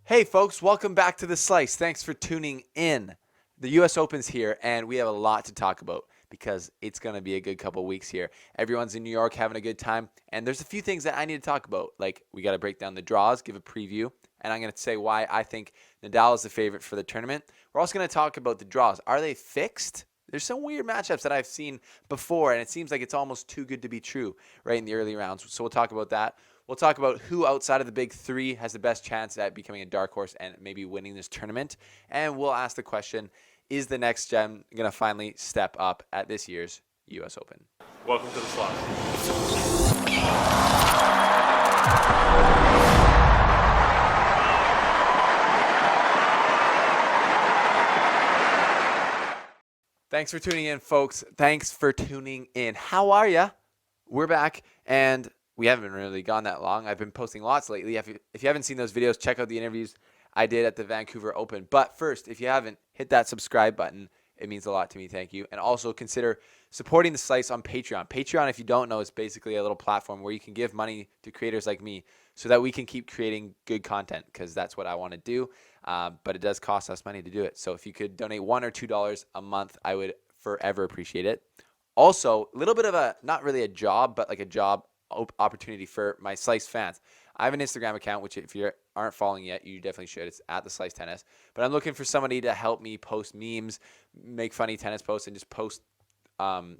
Hey folks, welcome back to The Slice. Thanks for tuning in. The US Open's here and we have a lot to talk about because it's going to be a good couple weeks here. Everyone's in New York having a good time and there's a few things that I need to talk about. Like we got to break down the draws, give a preview, and I'm going to say why I think Nadal is the favorite for the tournament. We're also going to talk about the draws. Are they fixed? There's some weird matchups that I've seen before and it seems like it's almost too good to be true right in the early rounds. So we'll talk about that. We'll talk about who outside of the big three has the best chance at becoming a dark horse and maybe winning this tournament. And we'll ask the question, is the next gem going to finally step up at this year's US Open? Welcome to the slot. Thanks for tuning in, folks. Thanks for tuning in. How are ya? We're back, and we haven't really gone that long. I've been posting lots lately. If you haven't seen those videos, check out the interviews I did at the Vancouver Open. But first, if you haven't, hit that subscribe button. It means a lot to me. Thank you. And also consider supporting the Slice on Patreon. Patreon, if you don't know, is basically a little platform where you can give money to creators like me so that we can keep creating good content, because that's what I want to do. But it does cost us money to do it. So if you could donate $1 or $2 a month, I would forever appreciate it. Also, a little bit of a, not really a job, but like a job opportunity for my Slice fans. I have an Instagram account, which if you aren't following yet, you definitely should. It's at the Slice Tennis. But I'm looking for somebody to help me post memes, make funny tennis posts, and just post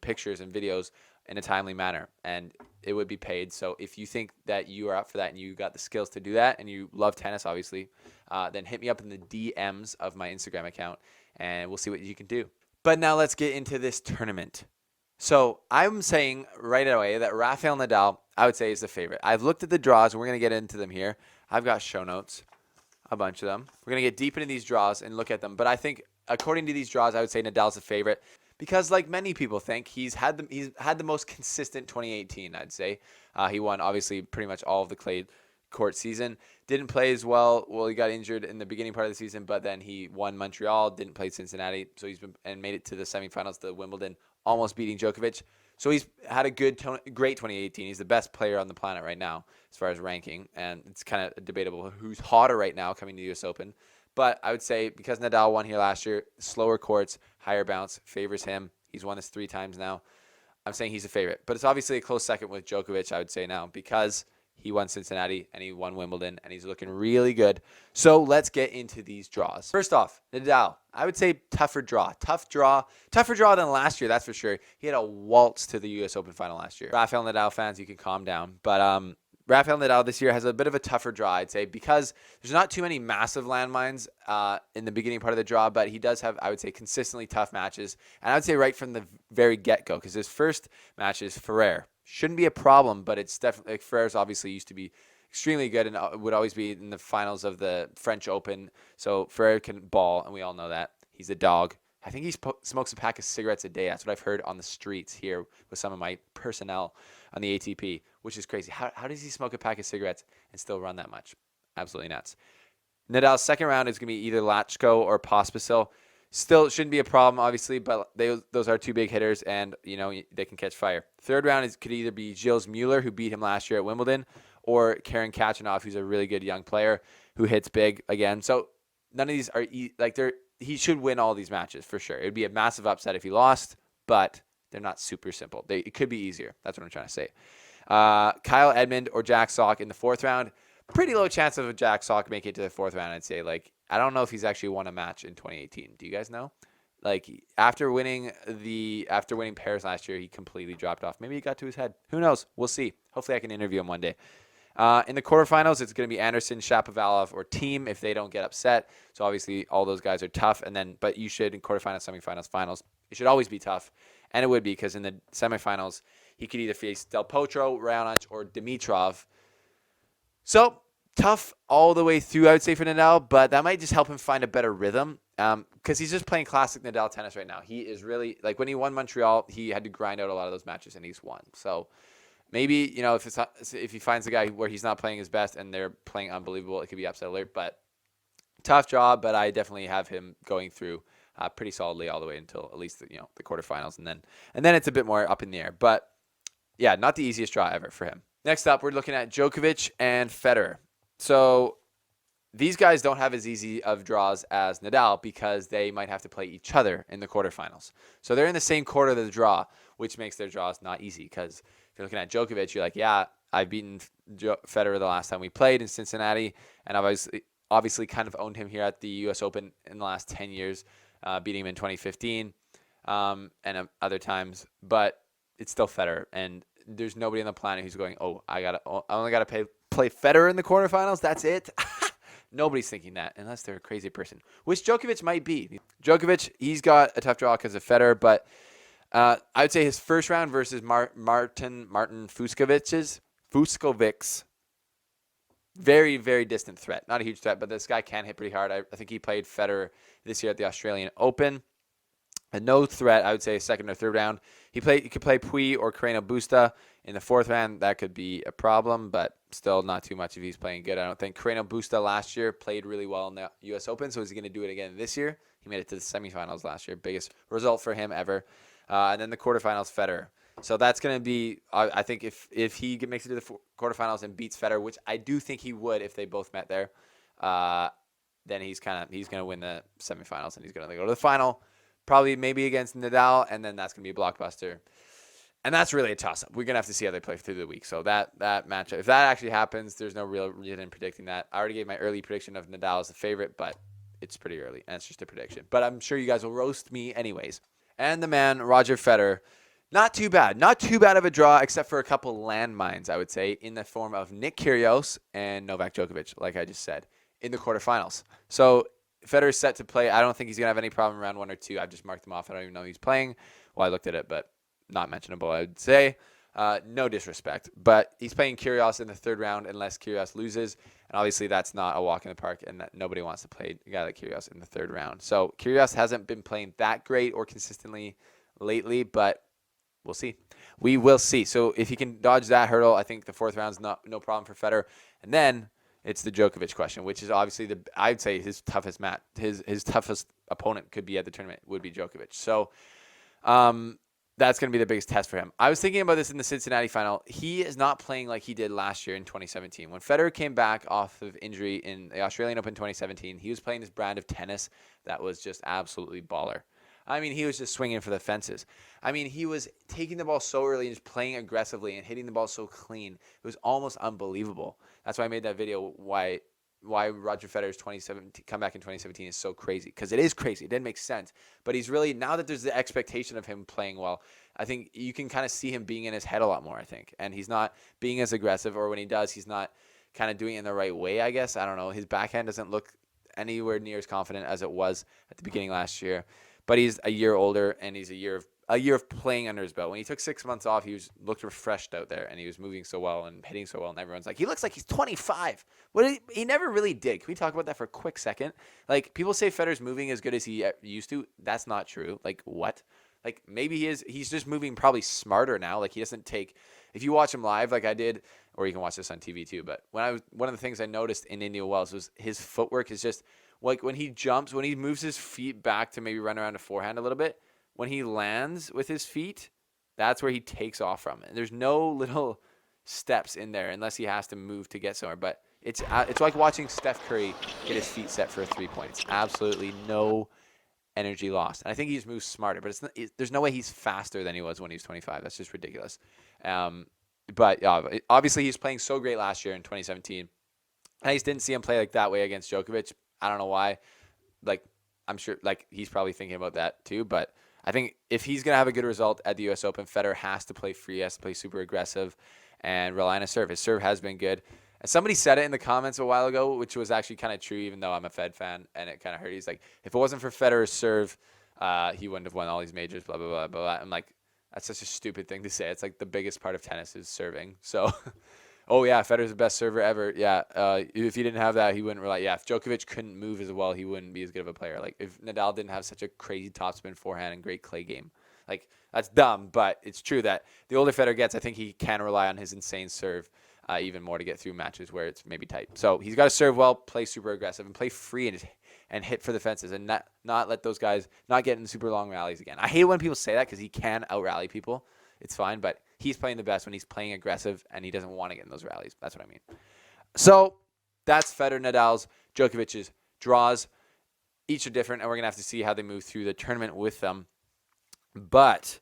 pictures and videos in a timely manner. And it would be paid. So if you think that you are up for that and you got the skills to do that and you love tennis, obviously, then hit me up in the DMs of my Instagram account and we'll see what you can do. But now let's get into this tournament. So I'm saying right away that Rafael Nadal, I would say, is the favorite. I've looked at the draws, and we're going to get into them here. I've got show notes, a bunch of them. We're going to get deep into these draws and look at them. But I think, according to these draws, I would say Nadal's the favorite because, like many people think, he's had the most consistent 2018, I'd say. He won, obviously, pretty much all of the clay court season. Didn't play as well. Well, he got injured in the beginning part of the season, but then he won Montreal, didn't play Cincinnati, so he's been and made it to the semifinals, to Wimbledon, almost beating Djokovic. So he's had a great 2018. He's the best player on the planet right now as far as ranking, and it's kind of debatable who's hotter right now coming to the US Open. But I would say because Nadal won here last year, slower courts, higher bounce, favors him. He's won this 3 times now. I'm saying he's a favorite. But it's obviously a close second with Djokovic, I would say now, because he won Cincinnati and he won Wimbledon and he's looking really good. So let's get into these draws. First off, Nadal. I would say tougher draw. Tougher draw than last year, that's for sure. He had a waltz to the US Open final last year. Rafael Nadal fans, you can calm down. But Rafael Nadal this year has a bit of a tougher draw, I'd say, because there's not too many massive landmines in the beginning part of the draw, but he does have, I would say, consistently tough matches. And I would say right from the very get-go, because his first match is Federer. Shouldn't be a problem, but it's definitely, like, Ferrer's obviously used to be extremely good and would always be in the finals of the French Open. So Ferrer can ball, and we all know that. He's a dog. I think he smokes a pack of cigarettes a day. That's what I've heard on the streets here with some of my personnel on the ATP, which is crazy. How does he smoke a pack of cigarettes and still run that much? Absolutely nuts. Nadal's second round is going to be either Lachko or Pospisil. Still shouldn't be a problem, obviously, but those are 2 big hitters, and they can catch fire. Third round could either be Gilles Muller, who beat him last year at Wimbledon, or Karen Khachanov, who's a really good young player who hits big again. So none of these are he should win all these matches for sure. It would be a massive upset if he lost, but they're not super simple. It could be easier. That's what I'm trying to say. Kyle Edmund or Jack Sock in the 4th round. Pretty low chance of a Jack Sock making it to the 4th round, I'd say. I don't know if he's actually won a match in 2018. Do you guys know? After winning Paris last year, he completely dropped off. Maybe he got to his head. Who knows? We'll see. Hopefully I can interview him one day. In the quarterfinals, it's going to be Anderson, Shapovalov, or Thiem if they don't get upset. So obviously all those guys are tough. But you should, in quarterfinals, semifinals, finals, it should always be tough. And it would be, because in the semifinals, he could either face Del Potro, Raonic, or Dimitrov. So tough all the way through, I would say, for Nadal, but that might just help him find a better rhythm, because he's just playing classic Nadal tennis right now. He is really, when he won Montreal, he had to grind out a lot of those matches, and he's won. So maybe, if he finds a guy where he's not playing his best and they're playing unbelievable, it could be upset alert. But tough job, but I definitely have him going through pretty solidly all the way until at least the quarterfinals, and then it's a bit more up in the air. But yeah, not the easiest draw ever for him. Next up, we're looking at Djokovic and Federer. So these guys don't have as easy of draws as Nadal because they might have to play each other in the quarterfinals. So they're in the same quarter of the draw, which makes their draws not easy. Because if you're looking at Djokovic, you're like, yeah, I've beaten Federer the last time we played in Cincinnati, and I've obviously kind of owned him here at the U.S. Open in the last 10 years, beating him in 2015 and other times. But it's still Federer, and there's nobody on the planet who's going, oh, I only got to play Federer in the quarterfinals. That's it. Nobody's thinking that unless they're a crazy person, which Djokovic might be. Djokovic, he's got a tough draw because of Federer, but I would say his first round versus Martin Fucsovics, very, very distant threat. Not a huge threat, but this guy can hit pretty hard. I think he played Federer this year at the Australian Open. And no threat, I would say, second or third round. He could play Puig or Carreno Busta in the fourth round. That could be a problem, but still not too much if he's playing good. I don't think Carreno Busta last year played really well in the U.S. Open, so is he going to do it again this year? He made it to the semifinals last year. Biggest result for him ever. And then the quarterfinals, Federer. So that's going to be, I think, if he makes it to the quarterfinals and beats Federer, which I do think he would if they both met there, then he's going to win the semifinals and he's going to go to the final. Probably maybe against Nadal, and then that's going to be a blockbuster. And that's really a toss-up. We're going to have to see how they play through the week. So that matchup, if that actually happens, there's no real reason in predicting that. I already gave my early prediction of Nadal as the favorite, but it's pretty early, and it's just a prediction. But I'm sure you guys will roast me anyways. And the man, Roger Federer, not too bad. Not too bad of a draw, except for a couple landmines, I would say, in the form of Nick Kyrgios and Novak Djokovic, like I just said, in the quarterfinals. So Federer's set to play. I don't think he's going to have any problem around 1 or 2. I've just marked him off. I don't even know he's playing. Well, I looked at it, but not mentionable, I would say. No disrespect. But he's playing Kyrgios in the third round unless Kyrgios loses. And obviously that's not a walk in the park, and that nobody wants to play a guy like Kyrgios in the third round. So Kyrgios hasn't been playing that great or consistently lately, but we'll see. We will see. So if he can dodge that hurdle, I think the fourth round's no problem for Federer. And then it's the Djokovic question, which is obviously I'd say his toughest match. His toughest opponent could be at the tournament would be Djokovic. So that's going to be the biggest test for him. I was thinking about this in the Cincinnati final. He is not playing like he did last year in 2017. When Federer came back off of injury in the Australian Open 2017, he was playing this brand of tennis that was just absolutely baller. I mean, he was just swinging for the fences. I mean, he was taking the ball so early and just playing aggressively and hitting the ball so clean. It was almost unbelievable. That's why I made that video, why Roger Federer's comeback in 2017 is so crazy. Because it is crazy. It didn't make sense. But he's really, now that there's the expectation of him playing well, I think you can kind of see him being in his head a lot more, I think. And he's not being as aggressive, or when he does, he's not kind of doing it in the right way, I guess. I don't know. His backhand doesn't look anywhere near as confident as it was at the beginning last year. But he's a year older, and he's a year of playing under his belt. When he took 6 months off, he looked refreshed out there, and he was moving so well and hitting so well, and everyone's like, he looks like he's 25. He never really did. Can we talk about that for a quick second? Like, people say Federer's moving as good as he used to. That's not true. Like, what? Like, maybe he is. He's just moving probably smarter now. Like, he doesn't take – if you watch him live like I did, or you can watch this on TV too, but one of the things I noticed in Indian Wells was his footwork is just – like when he jumps, when he moves his feet back to maybe run around a forehand a little bit, when he lands with his feet, that's where he takes off from. And there's no little steps in there unless he has to move to get somewhere. But it's like watching Steph Curry get his feet set for a three-point. It's absolutely no energy lost. And I think he just moves smarter. But there's no way he's faster than he was when he was 25. That's just ridiculous. But obviously he's playing so great last year in 2017. I just didn't see him play like that way against Djokovic. I don't know why. Like, I'm sure he's probably thinking about that too. But I think if he's going to have a good result at the U.S. Open, Federer has to play free, has to play super aggressive, and rely on his serve. His serve has been good. And somebody said it in the comments a while ago, which was actually kind of true, even though I'm a Fed fan, and it kind of hurt. He's like, if it wasn't for Federer's serve, he wouldn't have won all these majors, blah, blah, blah, blah, blah. I'm like, that's such a stupid thing to say. It's like the biggest part of tennis is serving. So... Oh, yeah, Federer's the best server ever. Yeah, if he didn't have that, he wouldn't rely. Yeah, if Djokovic couldn't move as well, he wouldn't be as good of a player. Like, if Nadal didn't have such a crazy topspin forehand and great clay game. Like, that's dumb, but it's true that the older Federer gets, I think he can rely on his insane serve even more to get through matches where it's maybe tight. So he's got to serve well, play super aggressive, and play free and hit for the fences and not let those guys not get in super long rallies again. I hate when people say that because he can out-rally people. It's fine, but he's playing the best when he's playing aggressive and he doesn't want to get in those rallies. That's what I mean. So that's Federer Nadal's Djokovic's draws. Each are different, and we're going to have to see how they move through the tournament with them. But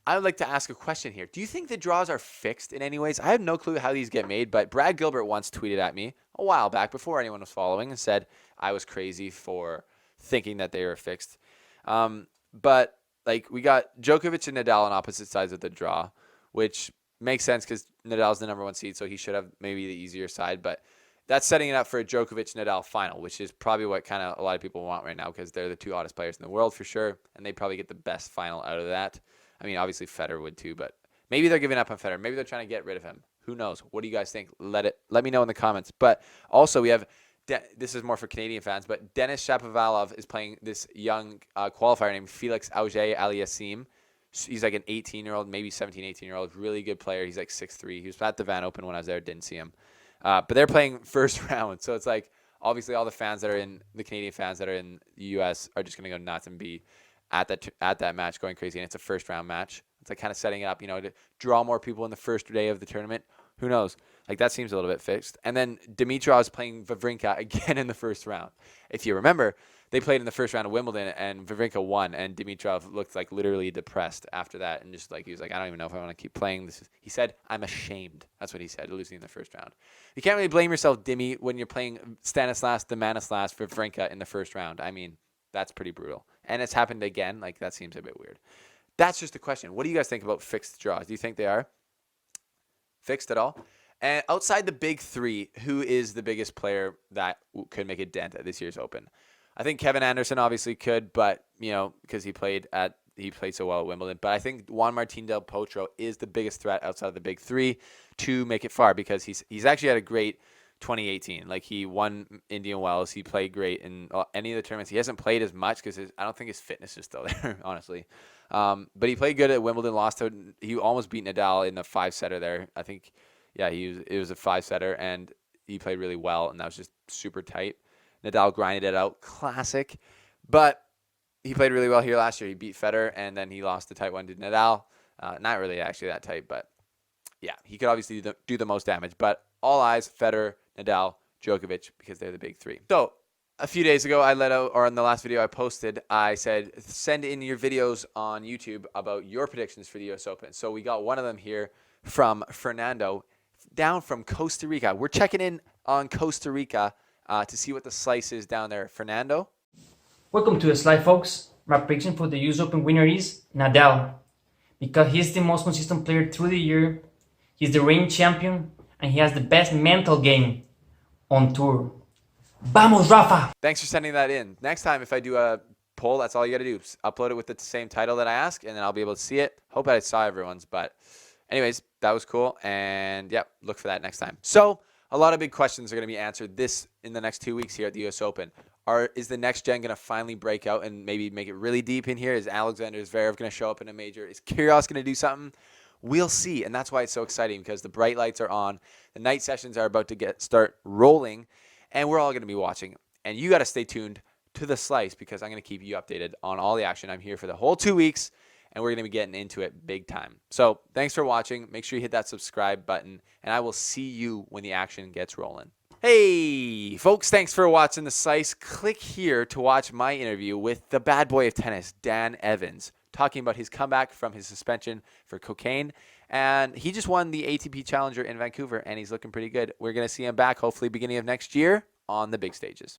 I would like to ask a question here. Do you think the draws are fixed in any ways? I have no clue how these get made, but Brad Gilbert once tweeted at me a while back before anyone was following and said I was crazy for thinking that they were fixed. But like we got Djokovic and Nadal on opposite sides of the draw, which makes sense because Nadal's the number 1 seed, so he should have maybe the easier side. But that's setting it up for a Djokovic-Nadal final, which is probably what kind of a lot of people want right now because they're the 2 hottest players in the world for sure, and they probably get the best final out of that. I mean, obviously Federer would too, but maybe they're giving up on Federer. Maybe they're trying to get rid of him. Who knows? What do you guys think? Let me know in the comments. But also we have this is more for Canadian fans, but Denis Shapovalov is playing this young qualifier named Felix Auger-Aliassime. He's like an 18-year-old, maybe 17, 18-year-old, really good player. He's like 6'3". He was at the Van Open when I was there, didn't see him. But they're playing first round, so it's like obviously all the fans that are in the Canadian fans that are in the U.S. are just going to go nuts and be at that match going crazy, and it's a first round match. It's like kind of setting it up, to draw more people in the first day of the tournament. Who knows? Like that seems a little bit fixed. And then Dimitrov is playing Wawrinka again in the first round. If you remember, they played in the first round of Wimbledon, and Wawrinka won, and Dimitrov looked like literally depressed after that, and just like he was like, I don't even know if I want to keep playing this. He said, I'm ashamed. That's what he said, losing in the first round. You can't really blame yourself, Dimi, when you're playing Stanislas Domanislas for Wawrinka in the first round. I mean, that's pretty brutal. And it's happened again. Like, that seems a bit weird. That's just a question. What do you guys think about fixed draws? Do you think they are fixed at all? And outside the big 3, who is the biggest player that could make a dent at this year's Open? I think Kevin Anderson obviously could, but, because he played so well at Wimbledon. But I think Juan Martín del Potro is the biggest threat outside of the big 3 to make it far because he's actually had a great 2018. Like, he won Indian Wells. He played great in any of the tournaments. He hasn't played as much because I don't think his fitness is still there, honestly. But he played good at Wimbledon. He almost beat Nadal in the 5-setter there. I think, yeah, it was a 5-setter, and he played really well, and that was just super tight. Nadal grinded it out. Classic. But he played really well here last year. He beat Federer, and then he lost the tight one to Nadal. Not really actually that tight, but yeah, he could obviously do the most damage. But all eyes, Federer, Nadal, Djokovic, because they're the big 3. So a few days ago, I let out, or in the last video I posted, I said, send in your videos on YouTube about your predictions for the U.S. Open. So we got one of them here from Fernando down from Costa Rica. We're checking in on Costa Rica to see what the slice is down there. Fernando? Welcome to the slide, folks. My prediction for the US Open winner is Nadal, because he's the most consistent player through the year, he's the reigning champion, and he has the best mental game on tour. Vamos, Rafa! Thanks for sending that in. Next time, if I do a poll, that's all you got to do. Upload it with the same title that I ask, and then I'll be able to see it. Hope I saw everyone's, but anyways, that was cool, and yeah, look for that next time. So a lot of big questions are going to be answered in the next 2 weeks here at the US Open. Is the next gen going to finally break out and maybe make it really deep in here? Is Alexander Zverev going to show up in a major? Is Kyrgios going to do something? We'll see, and that's why it's so exciting, because the bright lights are on. The night sessions are about to start rolling, and we're all going to be watching. And you got to stay tuned to the slice, because I'm going to keep you updated on all the action. I'm here for the whole 2 weeks, and we're going to be getting into it big time. So thanks for watching. Make sure you hit that subscribe button, and I will see you when the action gets rolling. Hey, folks, thanks for watching the slice. Click here to watch my interview with the bad boy of tennis, Dan Evans, talking about his comeback from his suspension for cocaine. And he just won the ATP Challenger in Vancouver, and he's looking pretty good. We're going to see him back hopefully beginning of next year on the big stages.